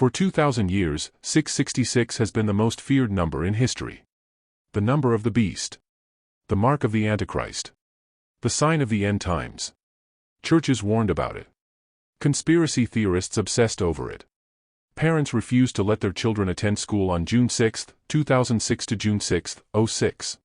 For 2,000 years, 666 has been the most feared number in history. The number of the beast. The mark of the Antichrist. The sign of the end times. Churches warned about it. Conspiracy theorists obsessed over it. Parents refused to let their children attend school on June 6, 2006 to June 6, 2006.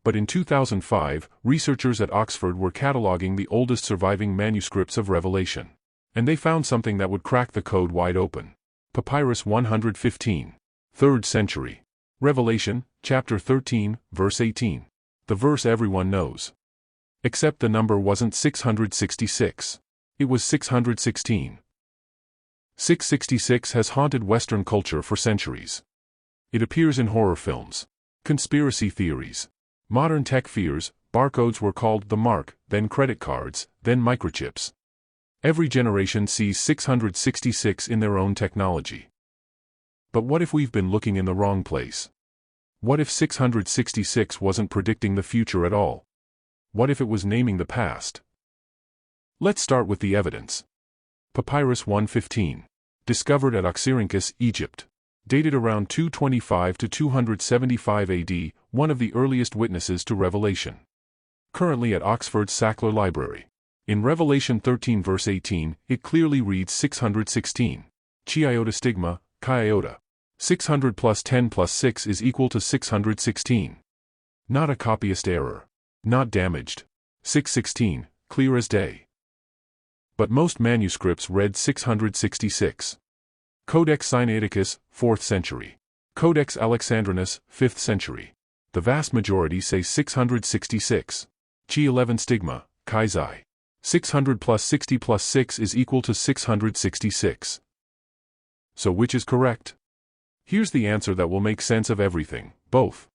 But in 2005, researchers at Oxford were cataloging the oldest surviving manuscripts of Revelation. And they found something that would crack the code wide open. Papyrus 115. 3rd century. Revelation, chapter 13, verse 18. The verse everyone knows. Except the number wasn't 666. It was 616. 666 has haunted Western culture for centuries. It appears in horror films. Conspiracy theories. Modern tech fears. Barcodes were called the mark, then credit cards, then microchips. Every generation sees 666 in their own technology. But what if we've been looking in the wrong place? What if 666 wasn't predicting the future at all? What if it was naming the past? Let's start with the evidence. Papyrus 115. Discovered at Oxyrhynchus, Egypt. Dated around 225 to 275 AD, one of the earliest witnesses to Revelation. Currently at Oxford's Sackler Library. In Revelation 13 verse 18, it clearly reads 616. Chi iota stigma, chi iota. 600 plus 10 plus 6 is equal to 616. Not a copyist error. Not damaged. 616, clear as day. But most manuscripts read 666. Codex Sinaiticus, 4th century. Codex Alexandrinus, 5th century. The vast majority say 666. Chi 11 stigma, chi xi. 600 plus 60 plus 6 is equal to 666. So which is correct? Here's the answer that will make sense of everything: both.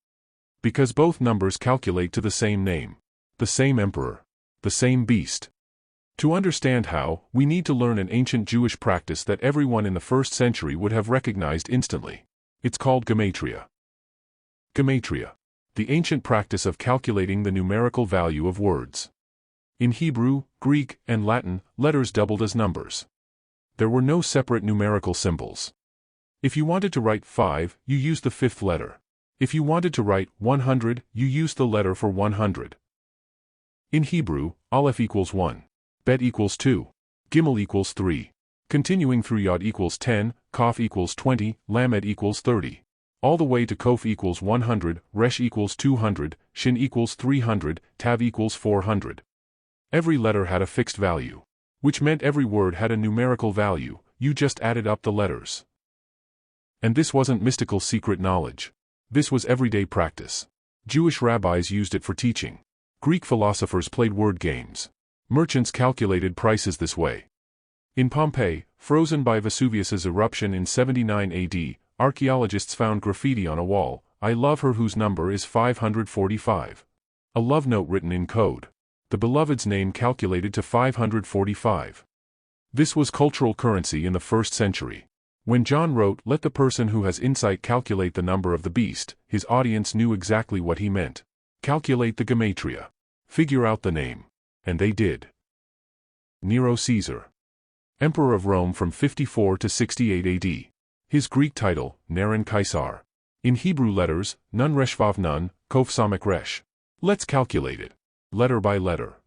Because both numbers calculate to the same name, the same emperor, the same beast. To understand how, we need to learn an ancient Jewish practice that everyone in the 1st century would have recognized instantly. It's called Gematria. Gematria. The ancient practice of calculating the numerical value of words. In Hebrew, Greek, and Latin, letters doubled as numbers. There were no separate numerical symbols. If you wanted to write 5, you used the 5th letter. If you wanted to write 100, you used the letter for 100. In Hebrew, Aleph equals 1. Bet equals 2. Gimel equals 3. Continuing through Yod equals 10, Kaf equals 20, Lamed equals 30. All the way to Kof equals 100, Resh equals 200, Shin equals 300, Tav equals 400. Every letter had a fixed value, which meant every word had a numerical value. You just added up the letters. And this wasn't mystical secret knowledge. This was everyday practice. Jewish rabbis used it for teaching. Greek philosophers played word games. Merchants calculated prices this way. In Pompeii, frozen by Vesuvius's eruption in 79 AD, archaeologists found graffiti on a wall: "I love her whose number is 545. A love note written in code. The beloved's name calculated to 545. This was cultural currency in the 1st century. When John wrote, "Let the person who has insight calculate the number of the beast," his audience knew exactly what he meant. Calculate the Gematria. Figure out the name. And they did. Nero Caesar. Emperor of Rome from 54 to 68 AD. His Greek title, Neron Kaisar. In Hebrew letters, Nun Resh Vav Nun, Kof Samek Resh. Let's calculate it. Letter by letter.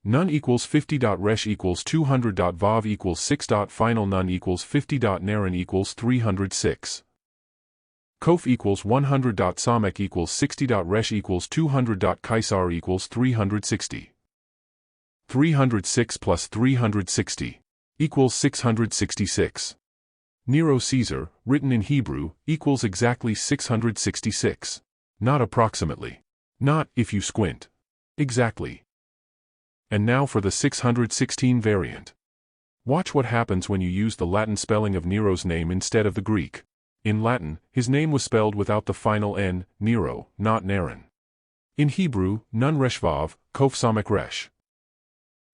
Nun equals 50. Resh equals 200. Vav equals 6. Final Nun equals 50. Neron equals 306. Kof equals 100. Samek equals 60. Resh equals 200. Kaisar equals 360. 306 plus 360 equals 666. Nero Caesar, written in Hebrew, equals exactly 666. Not approximately. Not, if you squint. Exactly. And now for the 616 variant. Watch what happens when you use the Latin spelling of Nero's name instead of the Greek. In Latin, his name was spelled without the final N, Nero, not Neron. In Hebrew, Nun Resh Vav, Kof Samek Resh.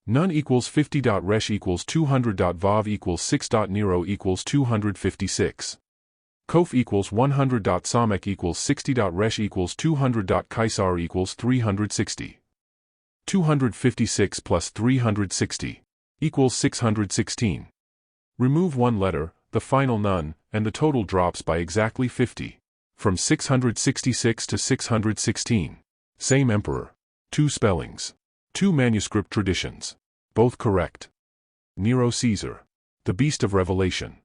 Nun equals 50. Resh equals 200. Vav equals 6. Nero equals 256. Kof equals 100. Samek equals 60. Resh equals 200. Kaisar equals 360. 256 plus 360 equals 616. Remove one letter, the final none, and the total drops by exactly 50. From 666 to 616. Same emperor. 2 spellings. 2 manuscript traditions. Both correct. Nero Caesar. The Beast of Revelation.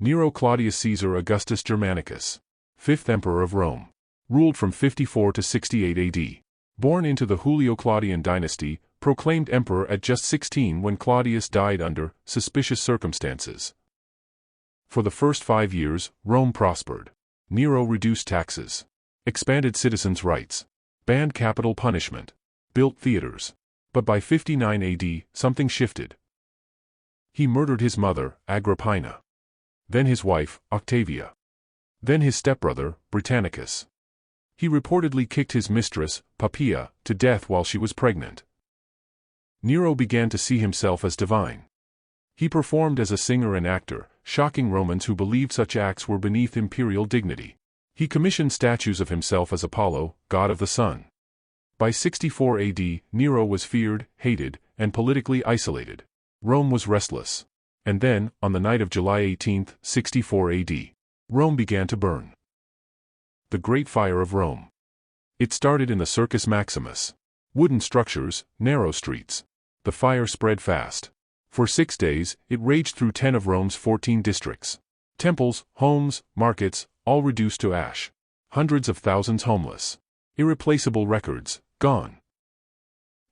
Nero Claudius Caesar Augustus Germanicus. 5th Emperor of Rome. Ruled from 54 to 68 AD. Born into the Julio-Claudian dynasty, proclaimed emperor at just 16 when Claudius died under suspicious circumstances. For the first 5 years, Rome prospered. Nero reduced taxes, expanded citizens' rights, banned capital punishment, built theaters. But by 59 AD, something shifted. He murdered his mother, Agrippina. Then his wife, Octavia. Then his stepbrother, Britannicus. He reportedly kicked his mistress, Poppaea, to death while she was pregnant. Nero began to see himself as divine. He performed as a singer and actor, shocking Romans who believed such acts were beneath imperial dignity. He commissioned statues of himself as Apollo, god of the sun. By 64 AD, Nero was feared, hated, and politically isolated. Rome was restless. And then, on the night of July 18, 64 AD, Rome began to burn. The Great Fire of Rome. It started in the Circus Maximus. Wooden structures, narrow streets. The fire spread fast. For 6 days, it raged through 10 of Rome's 14 districts. Temples, homes, markets, all reduced to ash. Hundreds of thousands homeless. Irreplaceable records, gone.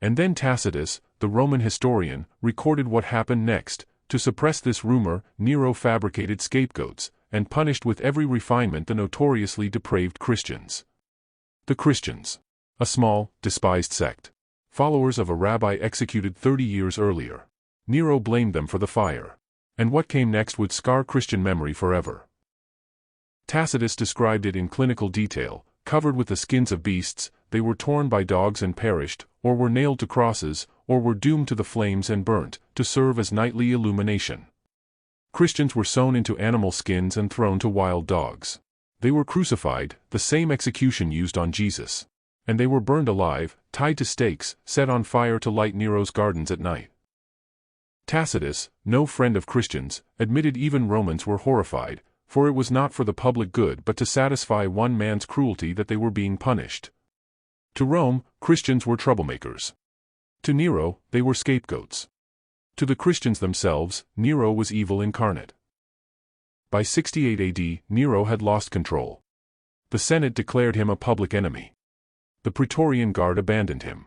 And then Tacitus, the Roman historian, recorded what happened next. To suppress this rumor, Nero fabricated scapegoats, and punished with every refinement the notoriously depraved Christians. The Christians. A small, despised sect. Followers of a rabbi executed 30 years earlier. Nero blamed them for the fire. And what came next would scar Christian memory forever. Tacitus described it in clinical detail. Covered with the skins of beasts, they were torn by dogs and perished, or were nailed to crosses, or were doomed to the flames and burnt, to serve as nightly illumination. Christians were sewn into animal skins and thrown to wild dogs. They were crucified, the same execution used on Jesus. And they were burned alive, tied to stakes, set on fire to light Nero's gardens at night. Tacitus, no friend of Christians, admitted even Romans were horrified, for it was not for the public good but to satisfy one man's cruelty that they were being punished. To Rome, Christians were troublemakers. To Nero, they were scapegoats. To the Christians themselves, Nero was evil incarnate. By 68 AD, Nero had lost control. The Senate declared him a public enemy. The Praetorian Guard abandoned him.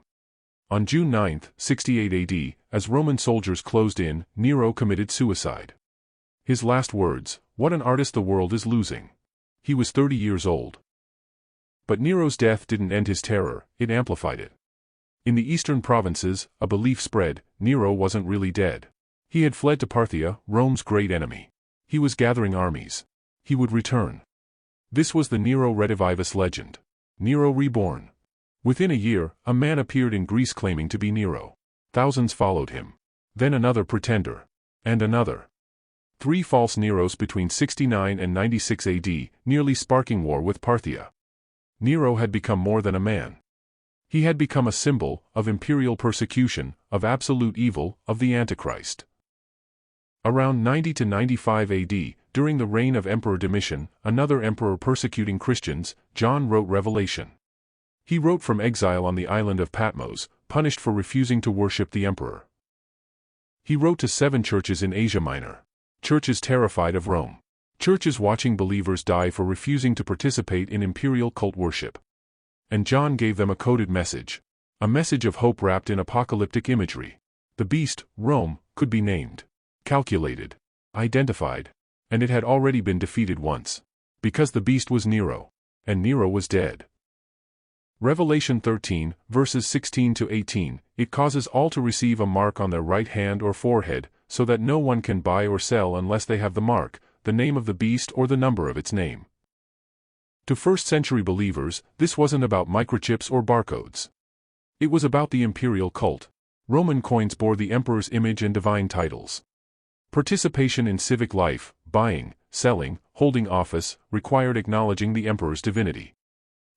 On June 9, 68 AD, as Roman soldiers closed in, Nero committed suicide. His last words, "What an artist the world is losing." He was 30 years old. But Nero's death didn't end his terror, it amplified it. In the eastern provinces, a belief spread, Nero wasn't really dead. He had fled to Parthia, Rome's great enemy. He was gathering armies. He would return. This was the Nero Redivivus legend. Nero reborn. Within a year, a man appeared in Greece claiming to be Nero. Thousands followed him. Then another pretender. And another. 3 false Neros between 69 and 96 AD, nearly sparking war with Parthia. Nero had become more than a man. He had become a symbol of imperial persecution, of absolute evil, of the Antichrist. Around 90 to 95 AD, during the reign of Emperor Domitian, another emperor persecuting Christians, John wrote Revelation. He wrote from exile on the island of Patmos, punished for refusing to worship the emperor. He wrote to 7 churches in Asia Minor. Churches terrified of Rome. Churches watching believers die for refusing to participate in imperial cult worship. And John gave them a coded message. A message of hope wrapped in apocalyptic imagery. The beast, Rome, could be named, calculated, identified. And it had already been defeated once. Because the beast was Nero. And Nero was dead. Revelation 13, verses 16 to 18, it causes all to receive a mark on their right hand or forehead, so that no one can buy or sell unless they have the mark, the name of the beast or the number of its name. To first-century believers, this wasn't about microchips or barcodes. It was about the imperial cult. Roman coins bore the emperor's image and divine titles. Participation in civic life, buying, selling, holding office, required acknowledging the emperor's divinity.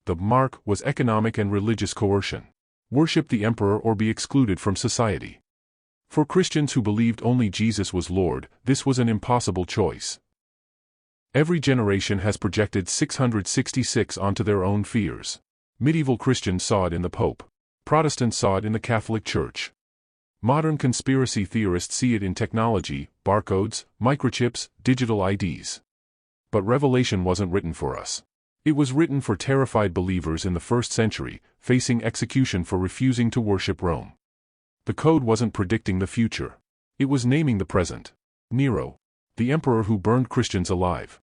The mark was economic and religious coercion. Worship the emperor or be excluded from society. For Christians who believed only Jesus was Lord, this was an impossible choice. Every generation has projected 666 onto their own fears. Medieval Christians saw it in the Pope. Protestants saw it in the Catholic Church. Modern conspiracy theorists see it in technology, barcodes, microchips, digital IDs. But Revelation wasn't written for us. It was written for terrified believers in the 1st century, facing execution for refusing to worship Rome. The code wasn't predicting the future. It was naming the present. Nero, the emperor who burned Christians alive.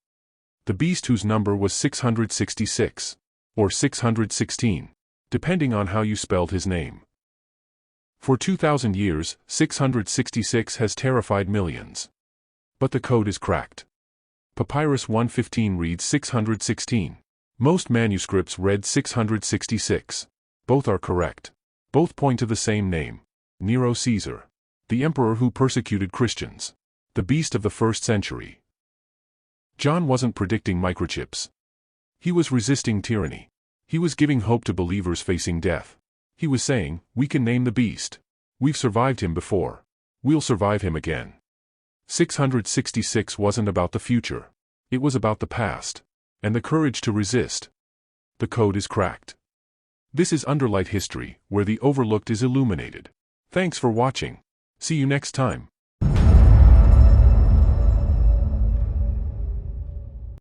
The beast whose number was 666. Or 616. Depending on how you spelled his name. For 2,000 years, 666 has terrified millions. But the code is cracked. Papyrus 115 reads 616. Most manuscripts read 666. Both are correct. Both point to the same name. Nero Caesar. The emperor who persecuted Christians. The beast of the 1st century. John wasn't predicting microchips. He was resisting tyranny. He was giving hope to believers facing death. He was saying, we can name the beast. We've survived him before. We'll survive him again. 666 wasn't about the future. It was about the past. And the courage to resist. The code is cracked. This is Underlight History, where the overlooked is illuminated. Thanks for watching. See you next time.